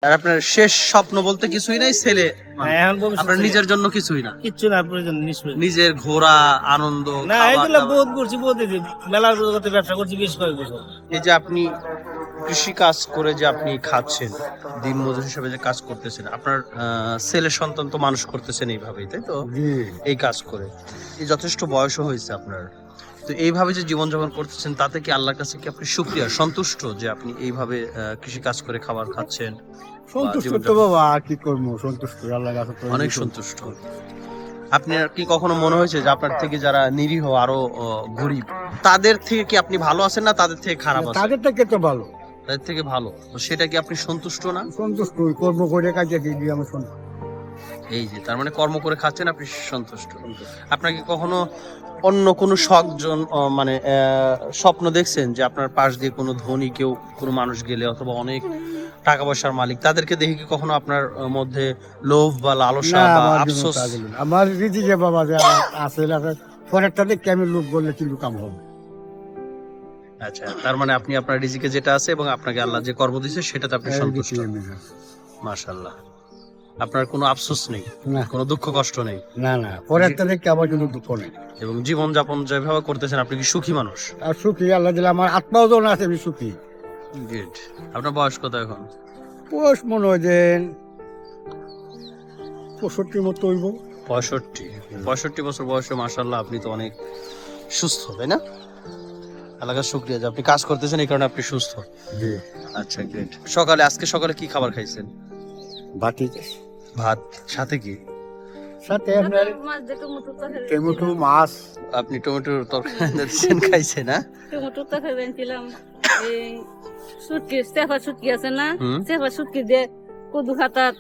আর আপনার শেষ স্বপ্ন বলতে কিছুই নাই, ছেলে আপনার নিজের জন্য কিছুই না, কিচ্ছু না প্রয়োজন নিষ্প্রয়োজন। নিজের ঘোরা আনন্দ না খাবার এগুলো দাবার। বহুত করছি বহুত মেলার করতে ব্যবসা করছি বেশ কয়েক বছর। এই যে আপনি কৃষি কাজ করে যে আপনি খাচ্ছেন, দিন মজুর হিসেবে যে কাজ করতেছেন, আপনার ছেলে সন্তান তো মানুষ করতেছেন এইভাবেই, তাই তো? এই কাজ করে এই যথেষ্ট বয়সও হয়েছে আপনার, তো এইভাবে যে জীবনযাপন করতেছেন তাতে কি আল্লাহর কাছে কি আপনি শুকরিয়া সন্তুষ্ট যে আপনি এইভাবে কৃষি কাজ করে খাবার খাচ্ছেন? সন্তুষ্ট তো জীবনযাপন- বাবা, আর কি করবো, সন্তুষ্ট আল্লাহ কাছে তো অনেক সন্তুষ্ট। আপনার কি কখনো মনে হয়েছে যে আপনার থেকে যারা নিরীহ আরো গরিব, তাদের থেকে কি আপনি ভালো আছেন না তাদের থেকে খারাপ আছেন? তাদের থেকে তো ভালো, তাদের থেকে ভালো, তো সেটা কি আপনি সন্তুষ্ট না? সন্তুষ্ট কর্ম করে কাজে গিয়ে আমি সন্তুষ্ট। এই যে তার মানে কর্ম করে খাচ্ছেন, আপনি সন্তুষ্ট। আপনার কি কখনো অন্য কোনো শখজন মানে স্বপ্ন দেখছেন যে আপনার পাশ দিয়ে কোনো ধনী কেউ, কোনো মানুষ গেলে অথবা অনেক টাকা পয়সার মালিক, তাদেরকে দেখে কি কখনো আপনার মধ্যে লোভ বা লালসা না, বা আমার জন্য আফসোস? তা বলি না। আমার রীতি যে বাবা যে আছে পরেরটা দেখে আমি লোক বললে কিন্তু কাম হবে। আচ্ছা, তার মানে আপনি আপনার রিজিকে যেটা আছে এবং আপনাকে আল্লাহ যে কর্ম দিয়েছে সেটাতে আপনি সন্তুষ্ট। মাশাআল্লাহ। আপনার কোনো আফসোস নেই, না কোনো দুঃখ কষ্ট নেই, না না, পরেরটা দেখে আমার কিন্তু দুঃখ নেই। এবং জীবন যাপন যেভাবে করতেছেন আপনি কি সুখী মানুষ? আর সুখী আল্লাহ দিলে, আমার আত্মাও যখন আছে আমি সুখী। গুড। আপনার বয়স কত এখন? পোষ মনে হয় যে 65 মতো হইব। 65 বছর বয়সে মাশাআল্লাহ আপনি তো অনেক সুস্থ, তাই না? আল্লাহর শুকরিয়া যে আপনি কাজ করতেছেন, এই কারণে আপনি সুস্থ। আচ্ছা, গ্রেট। আজকে সকালে কি খাবার খাইছেন? বাটি ভাত, সাথে কি? সাথে আপনার টমেটো মাছ। আপনি টমেটোর তরকারি দিয়েছেন, খাইছেন? না টমেটো তরকারি আনছিলাম, এই শুটকি চেপা শুটকি আছে না, হুম। চেপা শুটকি দিয়ে কদু খাতার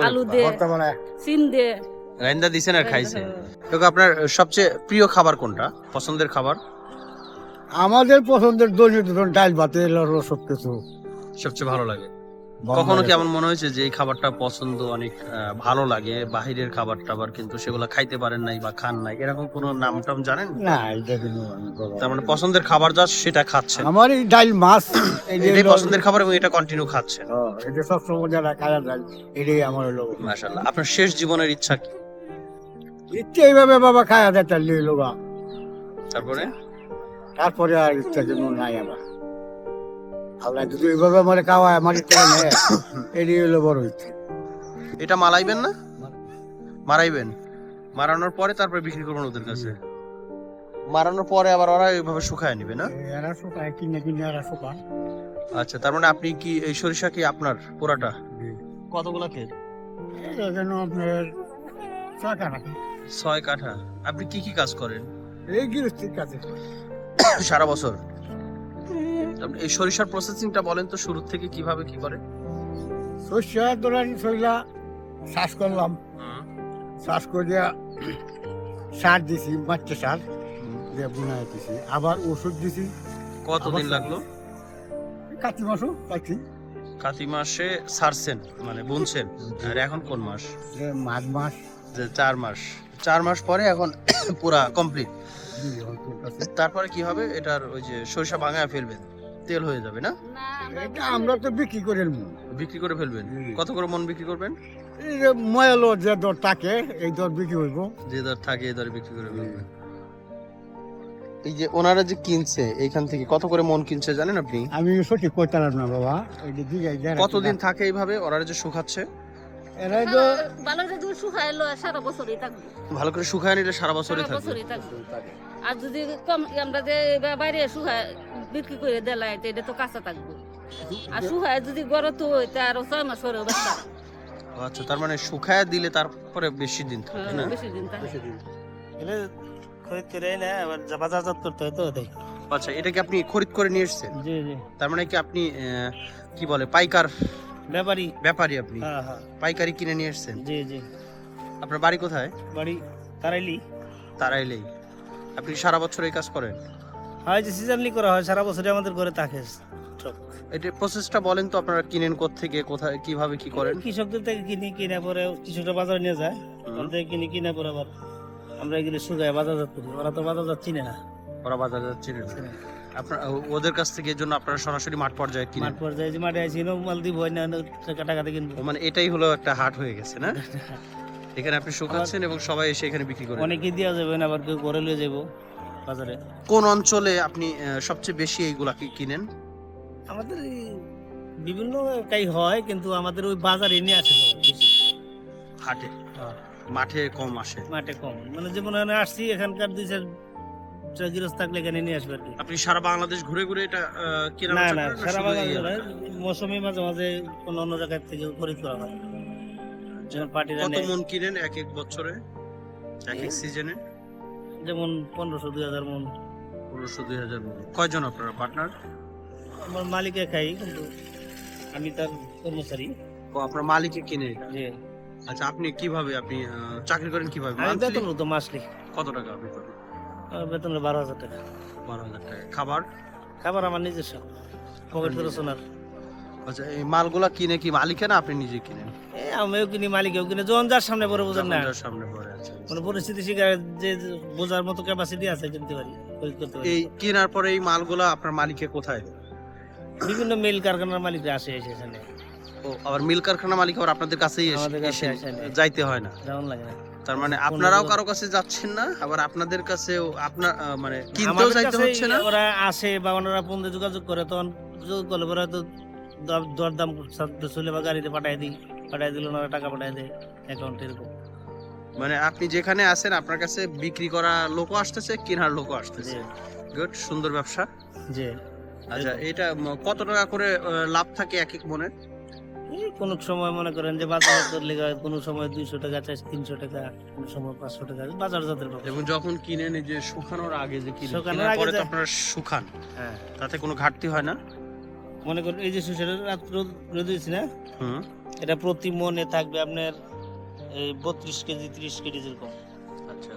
আলু দিয়ে বর্তমানে সিম দিয়ে রাইন্দা দিছেন আর খাইছেন। তো আপনার সবচেয়ে প্রিয় খাবার কোনটা, পছন্দের খাবার? আমাদের পছন্দের দৈনিক ডাল ভাতে সব কিছু সবচেয়ে ভালো লাগে। কখনো কি এমন মনে হয়েছে যে এই খাবারটা পছন্দ, অনেক ভালো লাগে, বাহিরের খাবার টাবার কিন্তু সেগুলো খাইতে পারেন নাই বা খান নাই, এরকম কোনো নাম টাম জানেন? না, এটা কিন্তু আমি বলবো না। তার মানে পছন্দের খাবার যা সেটা খাচ্ছেন, আমার এই ডাল মাছ এটাই পছন্দের খাবার এবং এটা কন্টিনিউ খাচ্ছেন। এটা সবসময় যারা খাওয়া যায়, এটাই আমার হলো মাশাআল্লাহ। আপনার শেষ জীবনের ইচ্ছা কি? ইচ্ছে এইভাবে বাবা খাওয়া যায় তার লোবা। তারপরে তারপরে আর ইচ্ছা জন্য নাই আমার। আল্লাহ যদি এইভাবে আমার খাওয়ায়, আমার ইচ্ছা নেই, এটাই হলো বড় ইচ্ছে। এটা মালাইবেন না, মারাইবেন, মারানোর পরে তারপরে বিক্রি করবেন ওদের কাছে। মারানোর পরে আবার ওরা এইভাবে শুকায় নিবে না? এরা শুকায়, কিনে কিনে এরা শুকায়। আচ্ছা, তার মানে আপনি কি এই সরিষা কি আপনার পুরাটা? কতগুলা ক্ষেত? এটা যেন আপনার টাকা রাখে। 6 কাঠা। আপনি কি কি কাজ করেন এই গৃহস্থির কাছে সারা বছর? আপনি এই সরিষার প্রসেসিংটা বলেন তো, শুরু থেকে কিভাবে কি করে? শস্য ধরেন শৈলা চাষ করলাম, চাষ করিয়া সার দিছি, মাঠে সার দিয়ে বুনাই দিছি, আবার ওষুধ দিছি। কতদিন লাগলো? কাতি মাসও পাইছি, কাতি মাসে ছাড়ছেন মানে বুনছেন, আর এখন কোন মাস? মাঘ মাস। যে 4 মাস পরে এখন পুরা কমপ্লিট। তারপরে কি হবে? এটার ওই যে সরিষা ভাঙায় ফেলবেন, তেল হয়ে যাবে না? না, এটা আমরা তো বিক্রি করে নেবো। বিক্রি করে ফেলবেন। কত করে মন বিক্রি করবেন? এই যে ময়ালো যে দর থাকে, এই দর বিক্রি হইব। যে দর থাকে এই দরে বিক্রি করে ফেলবেন। এই যে ওনারা যে কিনছে এইখান থেকে কত করে মন কিনছে জানেন আপনি? আমি সঠিক কইতে পারলাম না বাবা, এই যে দিঘায় যারা কতদিন থাকে এইভাবে ওরা যে শুকাচ্ছে? এরাই তো ভালো যদি শুকাইলো সারা বছরই থাকবে, ভালো করে শুকায় নিলে সারা বছরই সারা থাকবে। বছরই থাকবে। আর যদি কম আমরা যে বাইরে শুকায় বিক্রি করে দিলাই তো এটা তো কাঁচা থাকবে, আর শুকায় যদি গরত হইতে আরো 6 মাস পরে বাচ্চা আচ্ছা, তার মানে শুকায় দিলে তারপরে বেশি দিন থাকে না? বেশি দিন থাকে। এটা খরিদ করে না আবার বাজারজাত করতে হয় তো তাই। আচ্ছা, এটা কি আপনি খরিদ করে নিয়ে এসেছেন? জি জি, তার মানে কি আপনি কি বলে পাইকার ব্যাপারী। ব্যাপারী? আপনি হ্যাঁ হ্যাঁ, পাইকারি কিনে নিয়ে এসেছেন? জি জি, আপনার বাড়ি কোথায়? বাড়ি তারাইলি। তারাইলেই। আপনি সারা বছর এই কাজ করেন? হয় যে সিজনলি করা হয়, সারা বছরই আমাদের ঘরে থাকে সব। এটা প্রসেসটা বলেন তো, আপনারা কিনেন কোত্থেকে, কোথায়, কিভাবে কি করেন? কৃষকদের থেকে কিনে পরে কিছুটা বাজারে নিয়ে যায়, ওখান থেকে কিনে পরে আবার আমরা এগুলো শুকায় বাজারজাত করি। ওরা তো বাজারজাত চিনে না। ওরা বাজারে যাচ্ছেন? আপনার ওদের কাছ থেকে এর জন্য আপনারা সরাসরি মাঠ পর্যায়ে কিনেন। মাঠ পর্যায়ে যে মাঠে আছি মাল দিব না টাকাতে কিনবো। মানে এটাই হলো একটা হাট হয়ে গেছে না? এখানে আপনি শুকাচ্ছেন এবং সবাই এসে এখানে বিক্রি করেন। অনেকে দেওয়া যাবে না, আবার কেউ ঘরে লিয়ে যাবো বাজারে। কোন অঞ্চলে আপনি সবচেয়ে বেশি এইগুলা কিনেন? আমাদের এই বিভিন্ন এলাকায় হয়, কিন্তু আমাদের ওই বাজারে নিয়ে আসে সবাই বেশি। হাটে, মাঠে কম আসে। মাঠে কম, মানে যেমন এখানে আসছি এখানকার দুই চার গৃহস্থ থাকলে এখানে নিয়ে আসবে আর কি। আপনি সারা বাংলাদেশ ঘুরে ঘুরে এটা কেনা না বেচা না, করেন সারা শুধু এই বাংলাদেশে এলাকায়? নয়, মৌসুমী মাঝে মাঝে কোনো অন্য জায়গা থেকে খরিদ করা হয়। যেমন পার্টিরা কত নেয়, মন কিনেন এক এক বছরে, এক এক সিজনে? যেমন 1500-2000 মন। 1500-2000 মন। কয়জন আপনারা পার্টনার? আমার মালিকে খাই, কিন্তু আমি তার কর্মচারী। ও আপনার মালিকে কিনে? যে আচ্ছা, আপনি কিভাবে চাকরি করেন কিভাবে? আমি Monthly? বেতন তো মাসলি, কত টাকা বেতন? আমার বেতন হলো 12,000 টাকা। 12,000 টাকা। খাবার? খাবার আমার নিজস্ব, পকেট খরচ ওনার। আচ্ছা, এই মালগুলা কিনে কি মালিকে না আপনি নিজে কিনেন? আমিও কিনি, মালিকেও কিনে, যখন যার সামনে পরে বোঝেন না, যখন যার সামনে পড়ে আছে। কোনো পরিস্থিতি শিকার যে বোঝার মতো ক্যাপাসিটি আছে কিনতে পারি, খরিদ করতে পারি। এই কেনার পরে এই মালগুলা আপনার মালিকে কোথায়? বিভিন্ন মিল কারখানার মালিকরা আসে এসে এখানে, ও আবার মিল কারখানা মালিক আবার আপনাদের কাছেই আমাদের কাছে এসে আসে না। যাইতে হয় না? যেমন লাগে না। তার মানে আপনারাও কারো কাছে যাচ্ছেন না, আবার আপনাদের কাছেও আপনার মানে কিনতেও আমাদের যাইতে কাছে হচ্ছে না? ওরা আসে বা ওনারা ফোনে যোগাযোগ করে, তখন যোগাযোগ করলে পরে তো দরদাম চলে বা গাড়িতে পাঠাই দিল, ওনারা টাকা পাঠাই দেয় অ্যাকাউন্টে, এরকম। মানে আপনি যেখানে আছেন আপনার কাছে বিক্রি করা লোকও আসতেছে, কেনার লোকও আসতেছে। গুড, সুন্দর ব্যবসা। যে আচ্ছা, এটা কত টাকা করে লাভ থাকে এক এক মনে? এই কোনো সময় মনে করেন যে বাজার করলে কোনো সময় 200 টাকা, 300 টাকা, কোনো সময় 500 টাকা, বাজার জাতের ব্যাপার। এবং যখন কিনেন এই যে শুকানোর আগে যে কিনেন, শুকানোর কেনার আগে পরে তো যে- আপনারা শুকান, হ্যাঁ, তাতে কোনো ঘাটতি হয় না? মনে করেন এই যে সুসের রাত্র রোদ দিয়েছি না, হুম। এটা প্রতি মনে থাকবে আপনার এই 32 কেজি 30 কেজি যেরকম। আচ্ছা,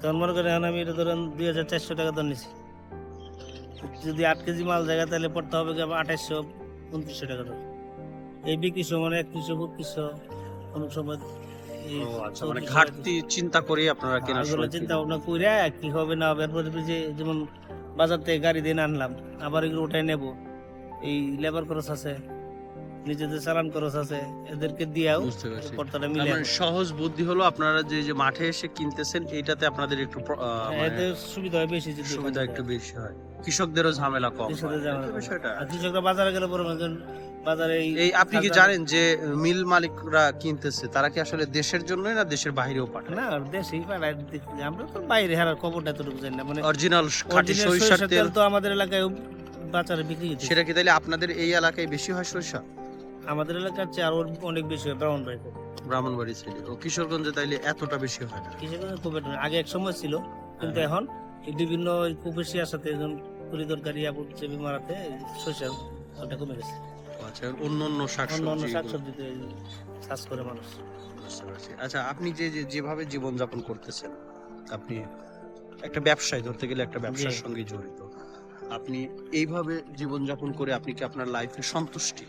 তখন মনে করেন এখন আমি এটা ধরেন 2400 টাকা ধরে নিছি, যদি 8 কেজি মাল জায়গা তাহলে পড়তে হবে 2800-2900 টাকা ধরে। এই বিক্রি সময় 3100 3200, অনেক সময় এই ও আচ্ছা, মানে 3400 ঘাটতি চিন্তা করেই আপনারা কেনার এগুলো সময় চিন্তা ভাবনা কইরা কি হবে না হবে, এরপরে যে যেমন বাজার থেকে গাড়ি দিয়ে আনলাম, আবার এগুলো ওটাই নেব, এই লেবার খরচ আছে, নিজেদের চালান খরচ আছে, এদেরকে দিয়েও বুঝতে পারছি। পড়তাটা তার মিলে মানে সহজ বুদ্ধি হলো আপনারা যে যে মাঠে এসে কিনতেছেন এইটাতে আপনাদের একটু মানে এদের সুবিধা হয় বেশি, যদি সুবিধা একটু বেশি হয়, কৃষকদেরও ঝামেলা কম হয়। কৃষকদের ঝামেলা এই তো কম। বিষয়টা। আর কৃষকরা বাজারে গেলে পরে মনে করেন বাজারে এই আপনি কি জানেন যে মিল মালিকরা কিনতেছে তারা কি আসলে দেশের জন্যই না দেশের বাইরেও পাঠায়? না দেশেই পাঠায় দিচ্ছে। আমরা তো বাইরে হারার খবরটা এতটুকু জানি না, মানে অরিজিনাল খাঁটি original সরিষার সরিষার তেল, তেল তো আমাদের এলাকায় বাজারে বিক্রি হচ্ছে। সেটা কি তাহলে আপনাদের এই এলাকায় বেশি হয় সরিষা? আমাদের এলাকার চেয়ে আরো অনেক বেশি হয় ব্রাহ্মণবাড়িতে। ব্রাহ্মণবাড়ি সাইডে ও কিশোরগঞ্জে তাইলে এতটা বেশি হয় না? কৃষকের খুব একটা আগে এক সময় ছিল, কিন্তু এখন এই বিভিন্ন কুপেশিয়ার সাথে পরিদরকারি চেপে মারাতে সরিষার ওটা কমে গেছে। আচ্ছা, অন্য অন্য অন্য অন্য শাকসবজি শাকসবজিতে চাষ করে মানুষ। বুঝতে পারছি। আচ্ছা, আপনি যেভাবে জীবন যাপন করতেছেন, আপনি একটা ব্যবসায় ধরতে গেলে একটা ব্যবসার জি। সঙ্গে জড়িত, আপনি এইভাবে জীবন যাপন করে আপনি কি আপনার লাইফে সন্তুষ্টি?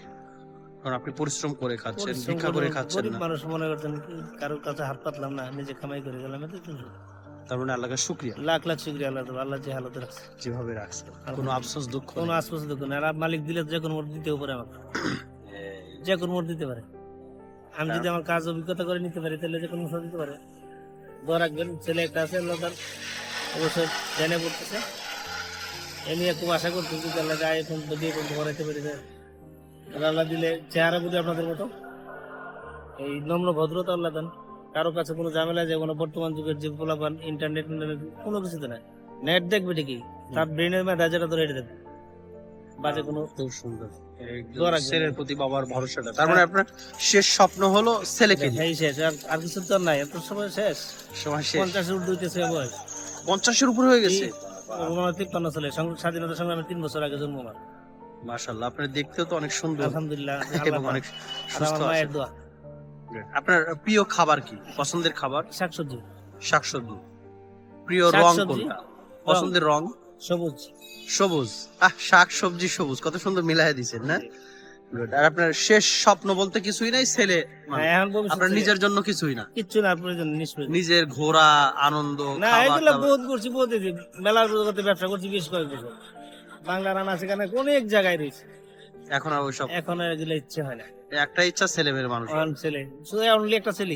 কারণ আপনি পরিশ্রম করে খাচ্ছেন, পরিশ্রম ভিক্ষা করে খাচ্ছেন গরিব না, মানুষ মনে করতেন কি, কারোর কাছে হাত পাতলাম না, নিজে কামাই করে গেলাম, এতে তো তার মানে আল্লাহকে শুকরিয়া লাখ লাখ শুক্রিয়া আল্লাহ, আল্লাহ যে হালতে রাখছে, যেভাবে রাখছেন, কোনো আফসোস দুঃখ কোনো নেই। আশপাশে দেখুন। আর মালিক দিলে যে কোনো মোট দিতেও পারে আমাকে, যে কোনো মোট দিতে পারে। আমি যদি আমার কাজ অভিজ্ঞতা করে নিতে পারি তাহলে যে কোনো মোট দিতে পারে। ধর রাখবেন ছেলে একটা আছে, আল্লাহ তার অবশ্যই জেনে পড়তেছে, এমনি খুব আশা করতেছি যে আল্লাহ গায়ে এখন দিয়ে করতে করাইতে পারি। আল্লাহ দিলে চেহারা বুঝে আপনাদের মতো এই নম্র ভদ্রতা আল্লাহ দেন, কারো কাছে কোনো ঝামেলা যায় কোনো, বর্তমান যুগের যে পোলাপান ইন্টারনেট কোনো কিছুতে নাই, নেট দেখবে ঠিকই, তার ব্রেনের মেধা যেটা ধরে এটা দেখবে, বাজে কোনো খুব সুন্দর। দোয়া রাখবেন। ছেলের প্রতি বাবার ভরসাটা, তার মানে আপনার শেষ স্বপ্ন হলো ছেলেকে নিয়ে। এই শেষ, আর কিছু তো আর নাই, এত সময় শেষ। সময় শেষ, 50-এর ঊর্ধ্বে হইতেছে বয়স, 50-এর উপর হয়ে গেছে। 53 সালে স্বাধীনতা সংগ্রামে 3 বছর আগে জন্ম আমার। মাশাআল্লাহ, আপনার দেখতেও তো অনেক সুন্দর আলহামদুলিল্লাহ, এবং অনেক আর সুস্থ আমার মায়ের আছেন। দোয়া। আপনার প্রিয় খাবার কি, পছন্দের খাবার? শাকসবজি, শাকসবজি। প্রিয় রং শাকসবজি, কোনটা? পছন্দের রং? সবুজ। সবুজ। শাক সবজি সবুজ, কত সুন্দর মিলাইয়া দিছেন না? Good. আর আপনার শেষ স্বপ্ন বলতে কিছুই নাই, ছেলে মানে হ্যাঁ, এখন ভবিষ্যতে আপনার নিজের জন্য কিছুই না, কিচ্ছু না প্রয়োজন নিষ্প্রয়োজন। নিজের ঘোরা আনন্দ না খাবার এগুলো দাবার। বহুত করছি, বহুত এই যে মেলার জগতে ব্যবসা করছি বেশ কয়েক বছর। বাংলা রান্না সেখানে অনেক জায়গায় রয়েছে, এখন আর ওইসব এখন আর এগুলো ইচ্ছে হয় না। একটা ইচ্ছা ছেলে মেয়ের মানুষ। আমার ছেলে শুধু অনলি একটা ছেলে।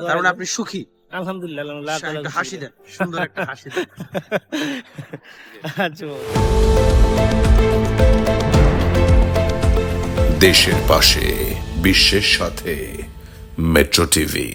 তার মানে আপনি সুখী। আলহামদুলিল্লাহ আল্লাহ তাআলা একটা হাসি দেন, সুন্দর একটা হাসি দেন। আচ্ছা বাবা। দেশের পাশে বিশ্বের সাথে মেট্রো টিভি।